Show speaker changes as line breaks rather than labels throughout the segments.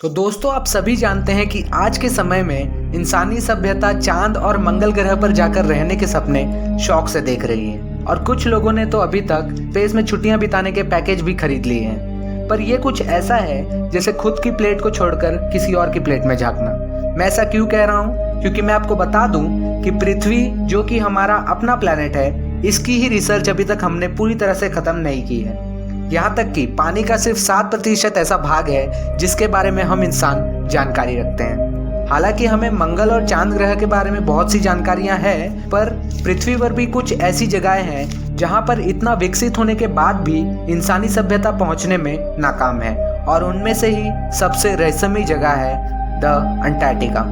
तो दोस्तों आप सभी जानते हैं कि आज के समय में इंसानी सभ्यता चांद और मंगल ग्रह पर जाकर रहने के सपने शौक से देख रही है और कुछ लोगों ने तो अभी तक स्पेस में छुट्टियां बिताने के पैकेज भी खरीद लिए हैं। पर यह कुछ ऐसा है जैसे खुद की प्लेट को छोड़कर किसी और की प्लेट में झांकना। मैं ऐसा क्यों कह रहा हूँ? क्योंकि मैं आपको बता दूं कि पृथ्वी जो कि हमारा अपना प्लेनेट है, इसकी ही रिसर्च अभी तक हमने पूरी तरह से खत्म नहीं की है। यहाँ तक कि पानी का सिर्फ 7% ऐसा भाग है जिसके बारे में हम इंसान जानकारी रखते हैं। हालांकि हमें मंगल और चांद ग्रह के बारे में बहुत सी जानकारियां हैं, पर पृथ्वी पर भी कुछ ऐसी जगहें हैं जहां पर इतना विकसित होने के बाद भी इंसानी सभ्यता पहुंचने में नाकाम है, और उनमें से ही सबसे रहस्यमयी जगह है द अंटार्कटिका।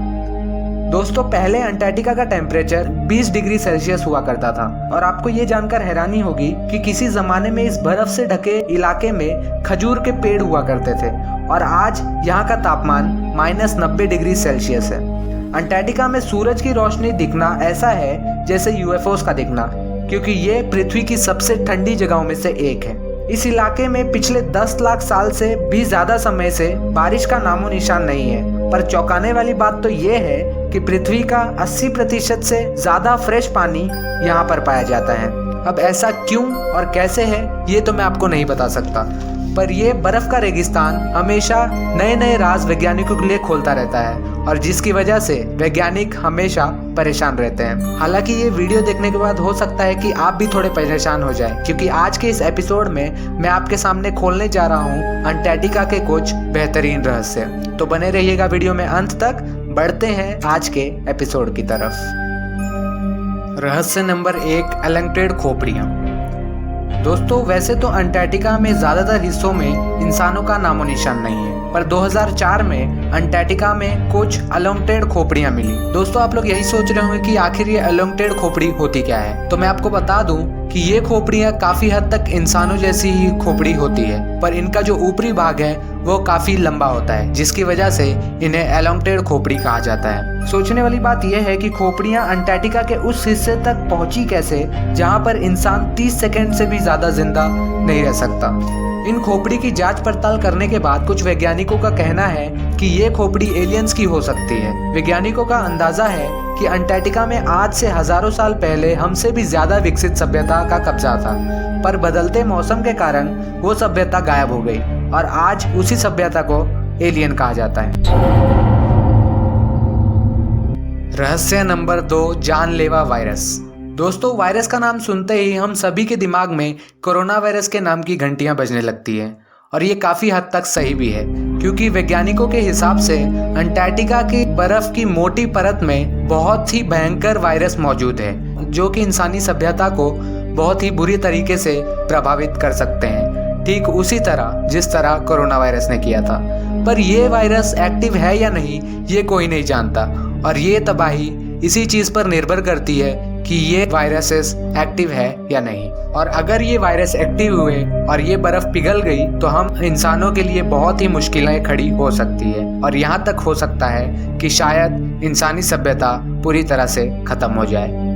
दोस्तों पहले अंटार्कटिका का टेम्परेचर 20 डिग्री सेल्सियस हुआ करता था, और आपको ये जानकर हैरानी होगी कि किसी जमाने में इस बर्फ से ढके इलाके में खजूर के पेड़ हुआ करते थे, और आज यहाँ का तापमान -90 डिग्री सेल्सियस है। अंटार्कटिका में सूरज की रोशनी दिखना ऐसा है जैसे यूएफओस का दिखना, क्योंकि ये पृथ्वी की सबसे ठंडी जगहों में से एक है। इस इलाके में पिछले 10 लाख साल से भी ज्यादा समय से बारिश का नामो निशान नहीं है, पर चौंकाने वाली बात तो ये है कि पृथ्वी का 80% से ज्यादा फ्रेश पानी यहाँ पर पाया जाता है। अब ऐसा क्यों और कैसे है ये तो मैं आपको नहीं बता सकता, पर ये बर्फ का रेगिस्तान हमेशा नए नए राज वैज्ञानिकों के लिए खोलता रहता है, और जिसकी वजह से वैज्ञानिक हमेशा परेशान रहते हैं। हालांकि ये वीडियो देखने के बाद हो सकता है कि आप भी थोड़े परेशान हो जाएं, क्योंकि आज के इस एपिसोड में मैं आपके सामने खोलने जा रहा हूँ अंटार्कटिका के कुछ बेहतरीन रहस्य। तो बने रहिएगा वीडियो में अंत तक। बढ़ते हैं आज के एपिसोड की तरफ। रहस्य नंबर 1, एलंगटेड खोपड़ियाँ। दोस्तों वैसे तो अंटार्कटिका में ज्यादातर हिस्सों में इंसानों का नामो निशान नहीं है, पर 2004 में अंटार्कटिका में कुछ एलंगटेड खोपड़ियां मिली। दोस्तों आप लोग यही सोच रहे होंगे कि आखिर ये एलंगटेड खोपड़ी होती क्या है, तो मैं आपको बता दूं कि ये खोपड़ियां काफी हद तक इंसानों जैसी ही खोपड़ी होती है, पर इनका जो ऊपरी भाग है वो काफी लंबा होता है, जिसकी वजह से इन्हें एलंगटेड खोपड़ी कहा जाता है। सोचने वाली बात यह है कि खोपड़ियां अंटार्कटिका के उस हिस्से तक पहुंची कैसे जहां पर इंसान 30 सेकंड से भी ज्यादा जिंदा नहीं रह सकता। इन खोपड़ी की जांच पड़ताल करने के बाद कुछ वैज्ञानिकों का कहना है कि ये खोपड़ी एलियंस की हो सकती है। वैज्ञानिकों का अंदाजा है कि अंटार्कटिका में आज से हजारों साल पहले हमसे भी ज्यादा विकसित सभ्यता का कब्जा था, पर बदलते मौसम के कारण वो सभ्यता गायब हो गई, और आज उसी सभ्यता को एलियन कहा जाता है। रहस्य नंबर 2, जानलेवा वायरस। दोस्तों वायरस का नाम सुनते ही हम सभी के दिमाग में कोरोना वायरस के नाम की घंटियां बजने लगती है, और ये काफी हद तक सही भी है, क्योंकि वैज्ञानिकों के हिसाब से अंटार्कटिका की बर्फ की मोटी परत में बहुत ही भयंकर वायरस मौजूद है, जो कि इंसानी सभ्यता को बहुत ही बुरी तरीके से प्रभावित कर सकते हैं, ठीक उसी तरह जिस तरह कोरोना वायरस ने किया था। पर यह वायरस एक्टिव है या नहीं ये कोई नहीं जानता, और ये तबाही इसी चीज पर निर्भर करती है कि ये वायरसेस एक्टिव है या नहीं। और अगर ये वायरस एक्टिव हुए और ये बर्फ पिघल गई तो हम इंसानों के लिए बहुत ही मुश्किलें खड़ी हो सकती है, और यहाँ तक हो सकता है कि शायद इंसानी सभ्यता पूरी तरह से खत्म हो जाए।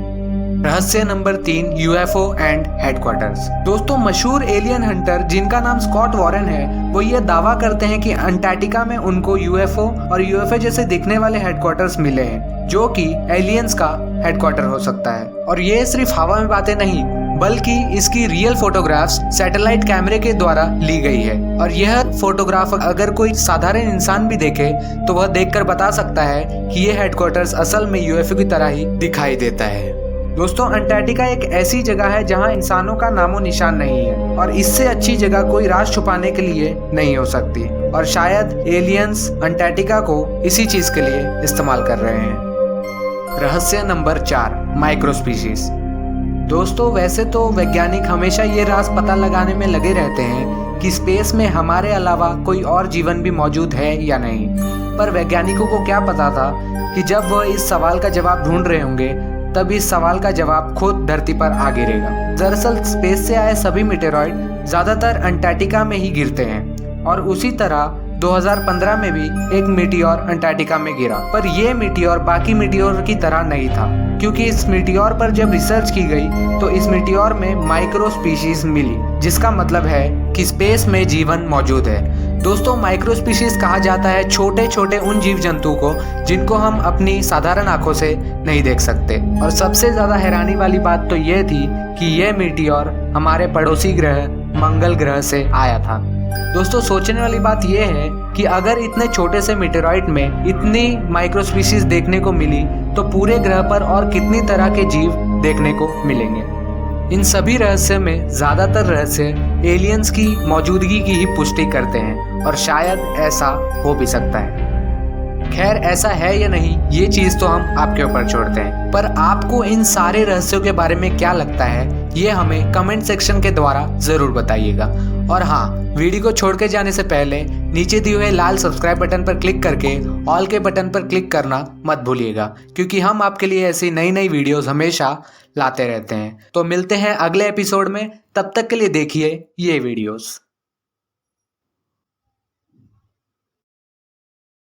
रहस्य नंबर 3, यूएफओ एंड हेडक्वार्टर्स। दोस्तों मशहूर एलियन हंटर जिनका नाम स्कॉट वॉरेन है, वो ये दावा करते हैं कि अंटार्कटिका में उनको यूएफओ और यूएफओ जैसे दिखने वाले हेडक्वार्टर्स मिले हैं, जो कि एलियंस का हेडक्वार्टर हो सकता है। और ये सिर्फ हवा में बातें नहीं, बल्कि इसकी रियल फोटोग्राफ्स सैटेलाइट कैमरे के द्वारा ली गई है, और यह फोटोग्राफ अगर कोई साधारण इंसान भी देखे तो वह देखकर बता सकता है कि ये हेडक्वार्टर्स असल में यूएफओ की तरह ही दिखाई देता है। दोस्तों अंटार्कटिका एक ऐसी जगह है जहां इंसानों का नामो निशान नहीं है, और इससे अच्छी जगह कोई राज छुपाने के लिए नहीं हो सकती, और शायद एलियंस अंटार्कटिका को इसी चीज के लिए इस्तेमाल कर रहे हैं। रहस्य नंबर 4, माइक्रोस्पीशीज। दोस्तों वैसे तो वैज्ञानिक हमेशा ये राज पता लगाने में लगे रहते हैं कि स्पेस में हमारे अलावा कोई और जीवन भी मौजूद है या नहीं, पर वैज्ञानिकों को क्या पता था कि जब वह इस सवाल का जवाब ढूंढ रहे होंगे तब इस सवाल का जवाब खुद धरती पर आ गिरेगा। दरअसल स्पेस से आए सभी मीटेरॉइड ज्यादातर अंटार्कटिका में ही गिरते हैं, और उसी तरह 2015 में भी एक मीटियोर अंटार्कटिका में गिरा, पर यह मीटियोर बाकी मीटियोर की तरह नहीं था, क्योंकि इस मीटियोर पर जब रिसर्च की गई तो इस मीटियोर में माइक्रो स्पीशीज मिली, जिसका मतलब है कि स्पेस में जीवन मौजूद है। दोस्तों, माइक्रो स्पीशीज कहा जाता है छोटे छोटे उन जीव जंतु को जिनको हम अपनी साधारण आंखों से नहीं देख सकते। और सबसे ज्यादा हैरानी वाली बात तो यह थी कि यह मीटियोर हमारे पड़ोसी ग्रह मंगल ग्रह से आया था। दोस्तों, सोचने वाली बात यह है कि अगर इतने छोटे से मीटेरॉइड में इतनी माइक्रो स्पीशीज देखने को मिली तो पूरे ग्रह पर और कितनी तरह के जीव देखने को मिलेंगे। इन सभी रहस्य में ज्यादातर रहस्य एलियंस की मौजूदगी की ही पुष्टि करते हैं और शायद ऐसा हो भी सकता है। खैर, ऐसा है या नहीं ये चीज तो हम आपके ऊपर छोड़ते हैं, पर आपको इन सारे रहस्यों के बारे में क्या लगता है ये हमें कमेंट सेक्शन के द्वारा जरूर बताइएगा। और हाँ, वीडियो को छोड़ के जाने से पहले नीचे दिए हुए लाल सब्सक्राइब बटन पर क्लिक करके ऑल के बटन पर क्लिक करना मत भूलिएगा, क्योंकि हम आपके लिए ऐसी नई नई वीडियोस हमेशा लाते रहते हैं। तो मिलते हैं अगले एपिसोड में, तब तक के लिए देखिए ये वीडियोस।